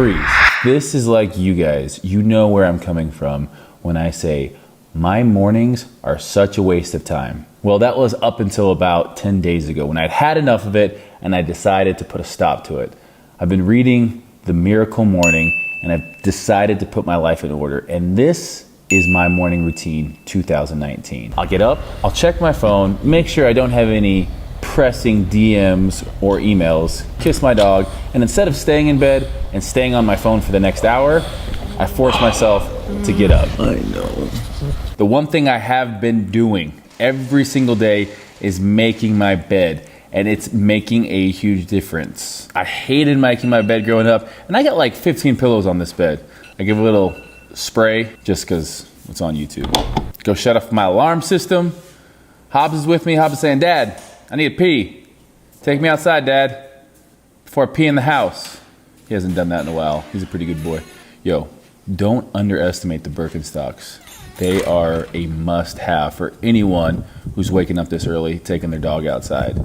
freeze. This is like you guys. You know where I'm coming from when I say my mornings are such a waste of time. Well, that was up until about 10 days ago when I'd had enough of it and I decided to put a stop to it. I've been reading The Miracle Morning and I've decided to put my life in order. And this is my morning routine 2019. I'll get up, I'll check my phone, make sure I don't have any pressing DMs or emails, kiss my dog, and instead of staying in bed and staying on my phone for the next hour, I force myself to get up. I know. The one thing I have been doing every single day is making my bed, and it's making a huge difference. I hated making my bed growing up, and I got like 15 pillows on this bed. I give a little spray just because it's on YouTube. Go shut off my alarm system. Hobbs is with me. Hobbs is saying, Dad, I need to pee. Take me outside, Dad, before I pee in the house. He hasn't done that in a while. He's a pretty good boy. Yo, don't underestimate the Birkenstocks. They are a must-have for anyone who's waking up this early, taking their dog outside.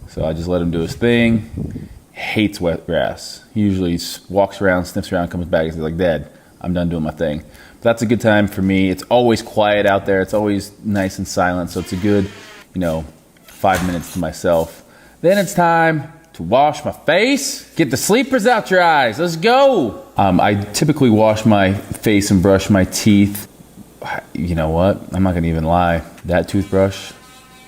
So I just let him do his thing. Hates wet grass. He usually walks around, sniffs around, comes back and says like, Dad, I'm done doing my thing. But that's a good time for me. It's always quiet out there. It's always nice and silent. So it's a good, 5 minutes to myself. Then it's time to wash my face. Get the sleepers out your eyes. Let's go. I typically wash my face and brush my teeth. You know what? I'm not gonna even lie. That toothbrush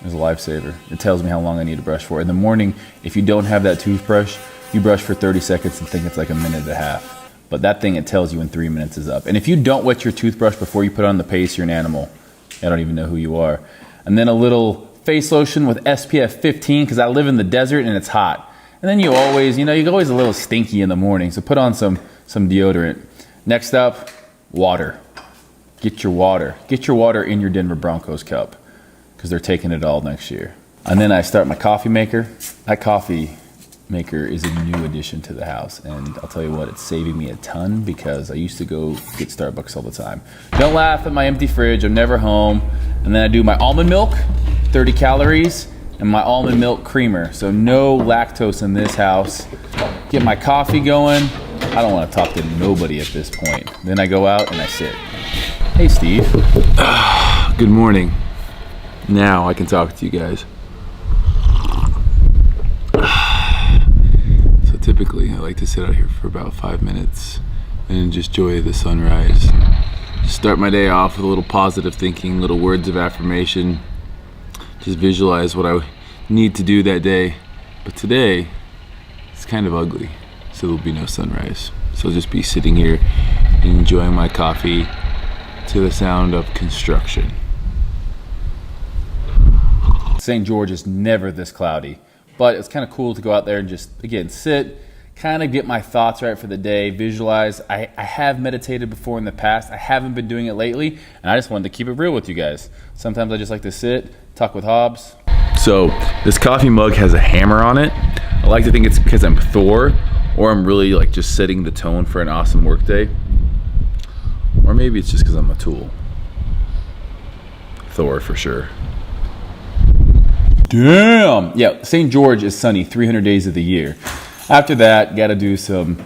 is a lifesaver. It tells me how long I need to brush for. In the morning, if you don't have that toothbrush, you brush for 30 seconds and think it's like a minute and a half. But that thing, it tells you when 3 minutes is up. And if you don't wet your toothbrush before you put on the paste, you're an animal. I don't even know who you are. And then a little face lotion with SPF 15 because I live in the desert and it's hot. And then you always, you're always a little stinky in the morning. So put on some deodorant. Next up, water. Get your water. Get your water in your Denver Broncos cup because they're taking it all next year. And then I start my coffee maker. That coffee maker is a new addition to the house. And I'll tell you what, it's saving me a ton because I used to go get Starbucks all the time. Don't laugh at my empty fridge. I'm never home. And then I do my almond milk, 30 calories, and my almond milk creamer. So no lactose in this house. Get my coffee going. I don't want to talk to nobody at this point. Then I go out and I sit. Hey, Steve. Good morning. Now I can talk to you guys. So typically I like to sit out here for about 5 minutes and just enjoy the sunrise. Start my day off with a little positive thinking, little words of affirmation. Just visualize what I need to do that day. But today, it's kind of ugly, so there'll be no sunrise. So I'll just be sitting here enjoying my coffee to the sound of construction. St. George is never this cloudy, but it's kind of cool to go out there and just, again, sit, kind of get my thoughts right for the day, visualize. I have meditated before in the past. I haven't been doing it lately, and I just wanted to keep it real with you guys. Sometimes I just like to sit, talk with Hobbs. So this coffee mug has a hammer on it. I like to think it's because I'm Thor, or I'm really like just setting the tone for an awesome work day. Or maybe it's just because I'm a tool. Thor for sure. Damn! Yeah, St. George is sunny 300 days of the year. After that, gotta do some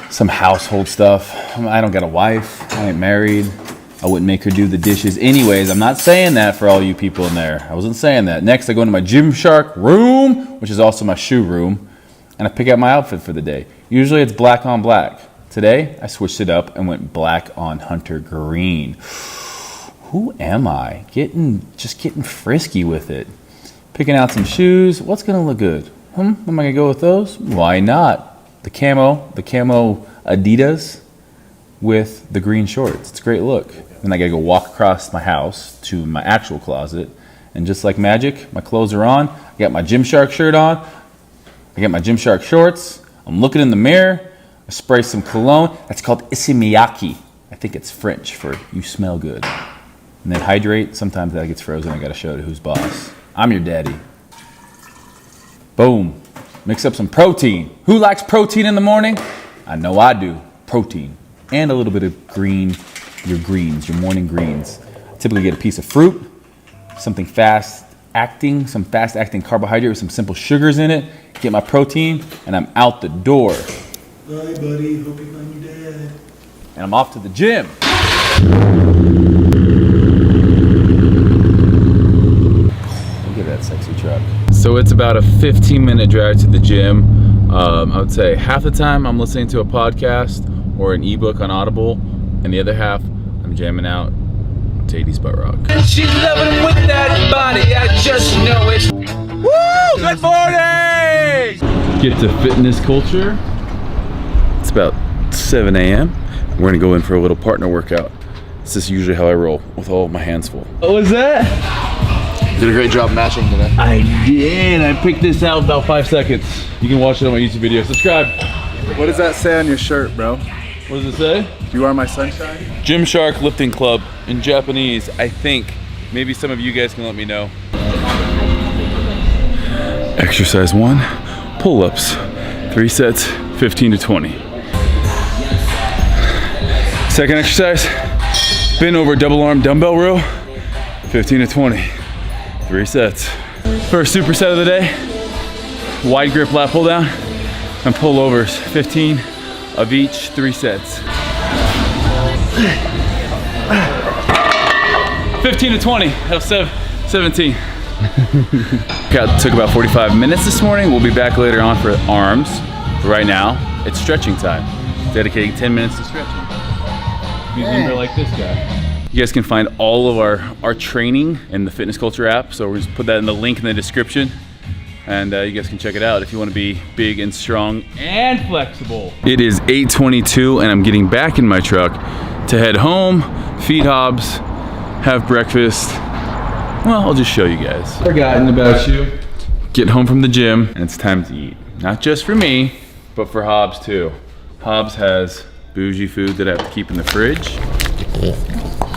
household stuff. I don't got a wife. I ain't married. I wouldn't make her do the dishes anyways. I'm not saying that for all you people in there. I wasn't saying that. Next, I go into my Gymshark room, which is also my shoe room, and I pick out my outfit for the day. Usually it's black on black. Today, I switched it up and went black on hunter green. Who am I? Just getting frisky with it. Picking out some shoes. What's gonna look good? Am I gonna go with those? Why not? The camo Adidas with the green shorts. It's a great look. Then I gotta go walk across my house to my actual closet, and just like magic, my clothes are on. I got my Gymshark shirt on. I got my Gymshark shorts. I'm looking in the mirror. I spray some cologne. That's called Issey Miyake. I think it's French for you smell good. And then hydrate. Sometimes that gets frozen. I gotta show it who's boss. I'm your daddy. Boom. Mix up some protein. Who likes protein in the morning? I know I do. Protein. And a little bit of green, your morning greens. I typically get a piece of fruit, some fast acting carbohydrate with some simple sugars in it. Get my protein, and I'm out the door. Bye, buddy. Hope you find your dad. And I'm off to the gym. Look at that sexy truck. So it's about a 15-minute drive to the gym. I would say half the time I'm listening to a podcast or an ebook on Audible, and the other half I'm jamming out to 80s butt rock. She's loving with that body, I just know it. Woo! Good morning! Get to Fitness Culture. It's about 7 a.m. We're gonna go in for a little partner workout. This is usually how I roll, with all my hands full. What was that? You did a great job matching today. I did. I picked this out in about 5 seconds. You can watch it on my YouTube video. Subscribe. What does that say on your shirt, bro? What does it say? You are my sunshine? Gymshark Lifting Club in Japanese, I think. Maybe some of you guys can let me know. Exercise 1, pull-ups. 3 sets, 15 to 20. Second exercise, bend over double arm dumbbell row, 15 to 20. 3 sets. First superset of the day, wide grip lat pull down and pullovers, 15 of each, 3 sets. 15 to 20, that was 17. Took about 45 minutes this morning. We'll be back later on for arms. Right now, it's stretching time. Dedicating 10 minutes to stretching. Use limber like this guy. You guys can find all of our training in the Fitness Culture app. So we'll just put that in the link in the description. And you guys can check it out if you want to be big and strong and flexible. It is 8:22 and I'm getting back in my truck to head home, feed Hobbs, have breakfast. Well, I'll just show you guys. Forgotten about you. Get home from the gym and it's time to eat. Not just for me, but for Hobbs too. Hobbs has bougie food that I have to keep in the fridge.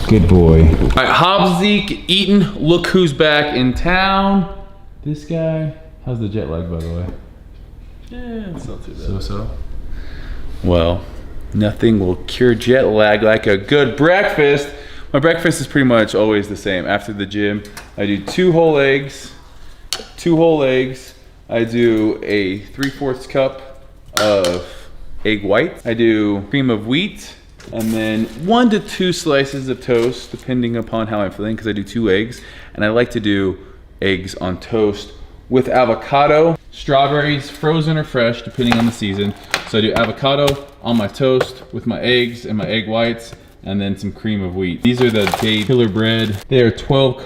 Good boy. All right, Hobbs, Zeke, eaten. Look who's back in town. This guy. How's the jet lag, by the way? Yeah, it's not too bad. So-so. Well, nothing will cure jet lag like a good breakfast. My breakfast is pretty much always the same. After the gym, I do 2 whole eggs. I do a 3/4 cup of egg white. I do cream of wheat, and then 1 to 2 slices of toast, depending upon how I'm feeling, because I do 2 eggs. And I like to do eggs on toast with avocado, strawberries, frozen or fresh, depending on the season. So I do avocado on my toast with my eggs and my egg whites, and then some cream of wheat. These are the Day Killer Bread. They are 12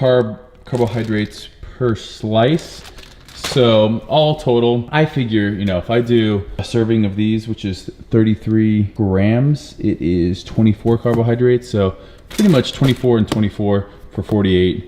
carbohydrates per slice. So all total, I figure, you know, if I do a serving of these, which is 33 grams, it is 24 carbohydrates. So pretty much 24 and 24 for 48.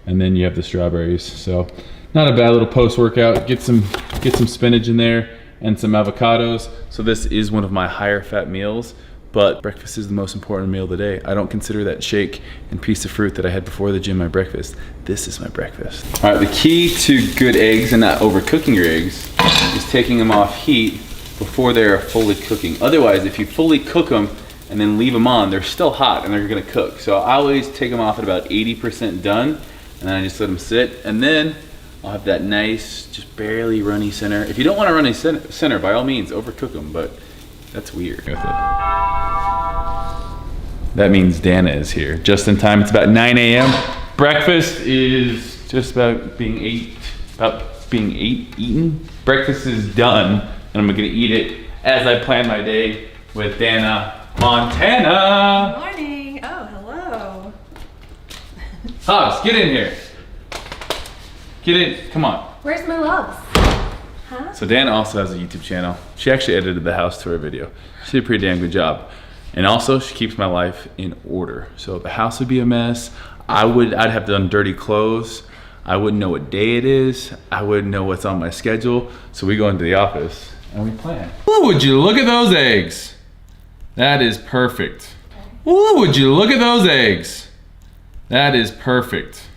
And then you have the strawberries. So not a bad little post-workout. Get some spinach in there and some avocados. So this is one of my higher fat meals, but breakfast is the most important meal of the day. I don't consider that shake and piece of fruit that I had before the gym my breakfast. This is my breakfast. All right, the key to good eggs and not overcooking your eggs is taking them off heat before they are fully cooking. Otherwise, if you fully cook them and then leave them on, they're still hot and they're gonna cook. So I always take them off at about 80% done, and then I just let them sit, and then I'll have that nice, just barely runny center. If you don't want a runny center, by all means, overcook them, but that's weird. With it. That means Dana is here, just in time. It's about 9 a.m. Breakfast is just about being eaten. Breakfast is done, and I'm gonna eat it as I plan my day with Dana Montana. Good morning. Oh, hello. Hobbs, get in here. Get in, come on. Where's my loves? Huh? So Dana also has a YouTube channel. She actually edited the house tour video. She did a pretty damn good job. And also she keeps my life in order. So the house would be a mess. I'd have done dirty clothes. I wouldn't know what day it is. I wouldn't know what's on my schedule. So we go into the office and we plan. Ooh, would you look at those eggs? That is perfect. Ooh, would you look at those eggs? That is perfect.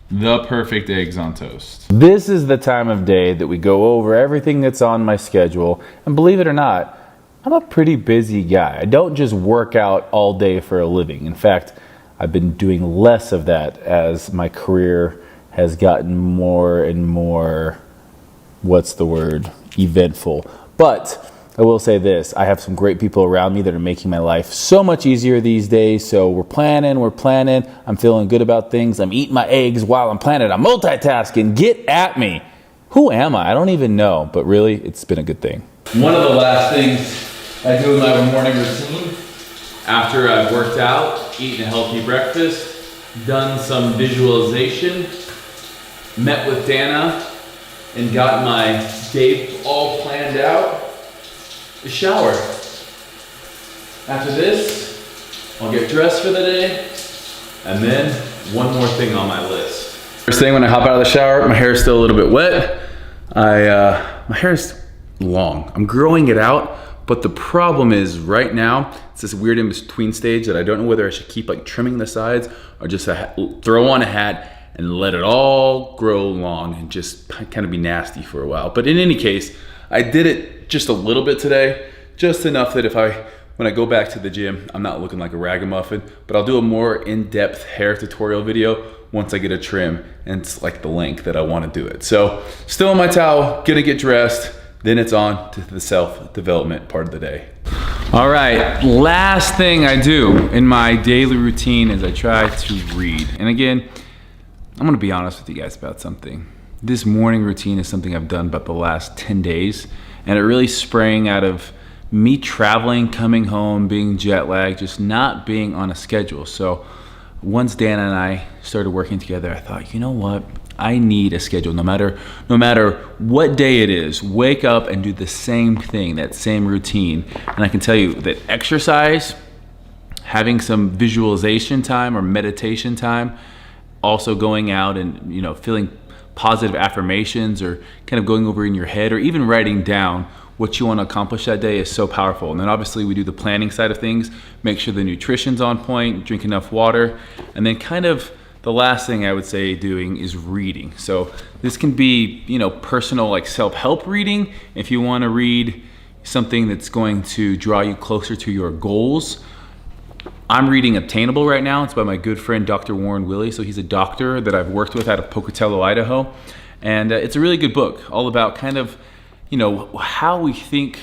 The perfect eggs on toast. This is the time of day that we go over everything that's on my schedule. And believe it or not, I'm a pretty busy guy. I don't just work out all day for a living. In fact, I've been doing less of that as my career has gotten more and more, eventful. But I will say this, I have some great people around me that are making my life so much easier these days. So we're planning. I'm feeling good about things. I'm eating my eggs while I'm planning. I'm multitasking. Get at me. Who am I? I don't even know, but really, it's been a good thing. One of the last things I do in my morning routine, after I've worked out, eaten a healthy breakfast, done some visualization, met with Dana, and got my day all planned out, a shower. After this, I'll get dressed for the day, and then one more thing on my list. First thing when I hop out of the shower, my hair is still a little bit wet. My hair is long. I'm growing it out, but the problem is right now, it's this weird in-between stage that I don't know whether I should keep like trimming the sides or just throw on a hat and let it all grow long and just kind of be nasty for a while. But in any case, I did it just a little bit today, just enough that when I go back to the gym, I'm not looking like a ragamuffin, but I'll do a more in-depth hair tutorial video once I get a trim and it's like the length that I want to do it. So still in my towel, gonna get dressed, then it's on to the self-development part of the day. All right, last thing I do in my daily routine is I try to read. And again, I'm gonna be honest with you guys about something. This morning routine is something I've done about the last 10 days, and it really sprang out of me traveling, coming home, being jet lagged, just not being on a schedule. So once Dana and I started working together, I thought, you know what? I need a schedule, no matter what day it is, wake up and do the same thing, that same routine. And I can tell you that exercise, having some visualization time or meditation time, also going out and, you know, feeling positive affirmations or kind of going over in your head or even writing down what you want to accomplish that day is so powerful. And then obviously we do the planning side of things, make sure the nutrition's on point, drink enough water, and then kind of the last thing I would say doing is reading. So this can be, you know, personal like self-help reading. If you want to read something that's going to draw you closer to your goals. I'm reading Obtainable right now. It's by my good friend, Dr. Warren Willey. So he's a doctor that I've worked with out of Pocatello, Idaho. And it's a really good book, all about kind of, you know, how we think,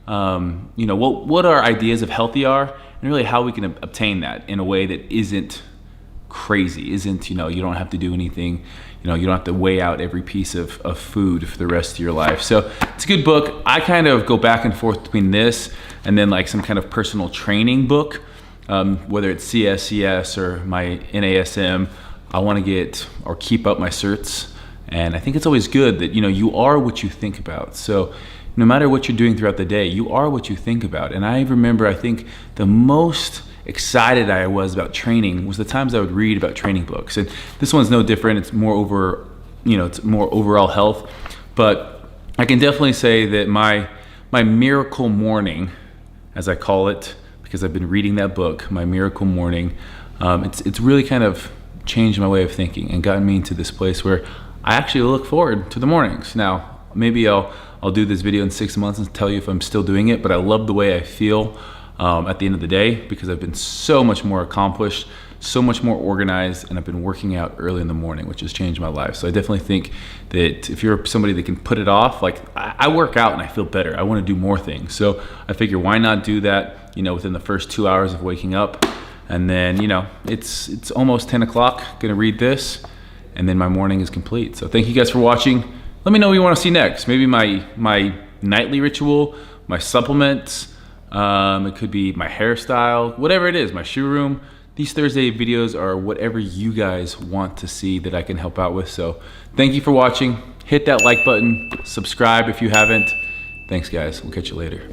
you know, what our ideas of healthy are, and really how we can obtain that in a way that isn't crazy, isn't, you know, you don't have to do anything, you know, you don't have to weigh out every piece of food for the rest of your life. So it's a good book. I kind of go back and forth between this and then like some kind of personal training book, whether it's CSCS or my NASM. I want to get or keep up my certs. And I think it's always good that, you know, you are what you think about. So no matter what you're doing throughout the day, you are what you think about. And I remember, I think the most excited I was about training was the times I would read about training books. And this one's no different. It's more over, you know, it's more overall health. But I can definitely say that my miracle morning, as I call it, because I've been reading that book, my miracle morning, it's really kind of changed my way of thinking and gotten me into this place where I actually look forward to the mornings. Now, maybe I'll do this video in 6 months and tell you if I'm still doing it, but I love the way I feel at the end of the day because I've been so much more accomplished, so much more organized, and I've been working out early in the morning, which has changed my life. So I definitely think that if you're somebody that can put it off, like I work out and I feel better. I want to do more things. So I figure why not do that, you know, within the first 2 hours of waking up. And then, you know, it's almost 10 o'clock, gonna read this, and then my morning is complete. So thank you guys for watching. Let me know what you want to see next. Maybe my nightly ritual, my supplements, it could be my hairstyle, whatever it is, my shoe room. These Thursday videos are whatever you guys want to see that I can help out with. So thank you for watching. Hit that like button, subscribe if you haven't. Thanks guys, we'll catch you later.